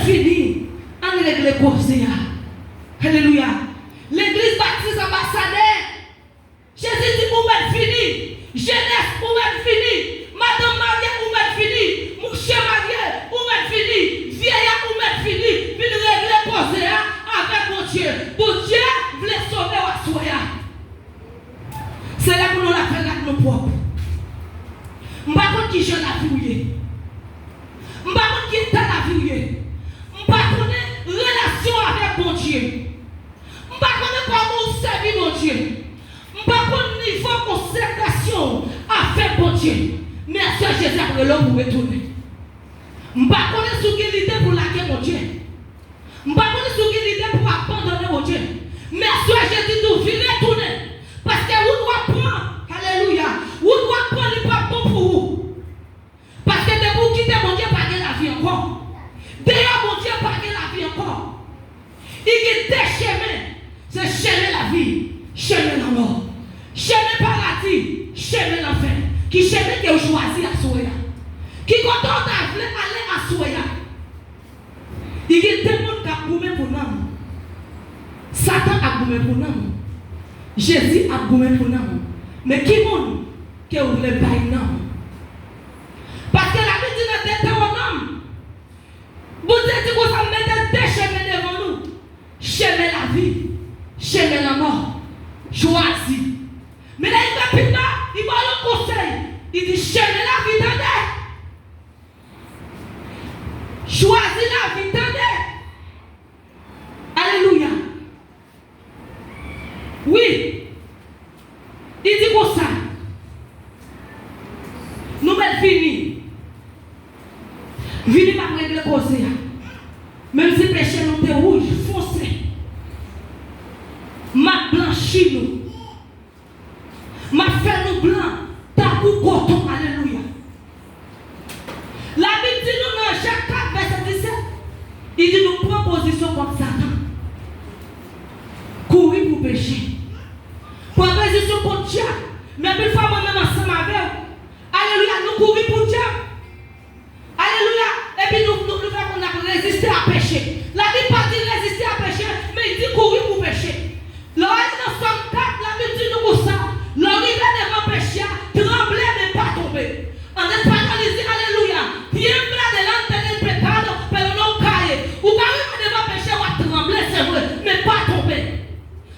est fini, on règle les causes. Alléluia. L'église baptiste ambassadeur. Jésus dit, vous m'êtes fini. Jeunesse, vous m'êtes fini. Madame Maria, vous m'êtes fini. Mon cher marié, vous m'êtes fini. Vieillard, vous m'êtes fini. Puis nous régler les causes avec mon Dieu. Mon Dieu voulait sauver à soya. C'est là que nous la faisons avec nos propres. Je ne sais pas qui je la vie. Je ne sais pas qui est la vie. Je ne sais pas relation avec mon Dieu. Je ne sais pas comment servir mon Dieu. Je ne sais pas niveau de consécration avec mon Dieu. Merci à Jésus pour l'homme pour retourner. Je ne sais pas sous quelle idée pour laquelle mon Dieu. Je ne sais pas sous quelle idée pour abandonner mon Dieu. Merci à Jésus de venir retourner. Parce que vous doit prendre. Alléluia. Vous doit prendre le pas bon pour vous. Parce que de vous quitter mon Dieu, pas la vie encore. D'ailleurs, mon Dieu, pas la vie encore. Il y a des chemins. C'est chemin la vie, chemin la mort. Chemin paradis, chemin l'enfer. Qui chemin que vous choisissez à Soya. Qui quand on a voulu aller à Soya. Il y a des gens qui ont goumé pour nous. Satan a goumé pour nous. Jésus a goumé pour nous. Mais qui monde qui a voulu bailler nous? Parce que la vie dit dans Deutéronome, vous dites que vous mettez deux chemins devant nous. Chemin la vie, chemin la mort. Choisis. Mais là, il va plus tard, il va le conseil. Il dit chemin la vie, attendez. Choisis la vie, attendez. Alléluia. Oui. Il dit comme ça. Nouvelle finie. Venez pas régler le conseil. Même si péché nous est rouge, foncé. Ma blanchi nous. Ma fait nous blanc. Ta coup coton. Alléluia. La Bible dit nous dans Jacques 4, verset 17. Il dit nous prenons position contre Satan. Courir pour pécher. Prendre position contre Dieu. Mais une fois moi-même ensemble avec vous. Alléluia. Nous courir pour Dieu. Alléluia. Et puis nous faisons qu'on a résisté à pécher. La Bible pas dit résister à pécher, mais il dit courir pour pécher. Lorsque nous sommes 4, la Bible dit nous pour ça. Lorsqu'il est devant péché, trembler mais pas tomber. En espagnol, il dit Alléluia. Tiembla delante del pecado, pero no cae. Ou quand il est devant péché, on va trembler, c'est vrai, mais pas tomber.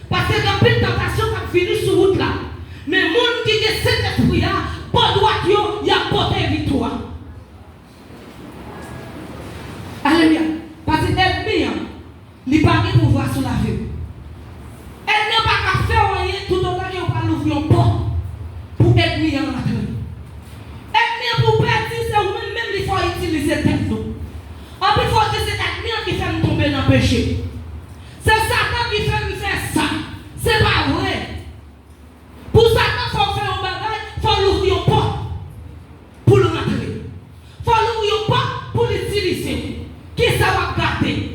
Parce que dans une tentation, ça finit sur route là. Mais le monde qui est cet esprit-là, pas droit, il y a porté victoire. Alléluia. Parce que l'ennemi, il n'a pas de pouvoir sur la vie. Elle n'a pas qu'à faire rien tout autant qu'il n'y a pas l'ouvrir une porte pour l'ennemi en rentrer. L'ennemi pour perdre, c'est même il faut utiliser le texte. En plus, il faut dire que c'est l'ennemi qui fait nous tomber dans le péché. C'est Satan qui fait ça. C'est pas vrai. Pour Satan, il faut faire un bagage, il faut l'ouvrir une porte pour le rentrer. Il faut l'ouvrir une porte pour l'utiliser. Qui ça va gâter?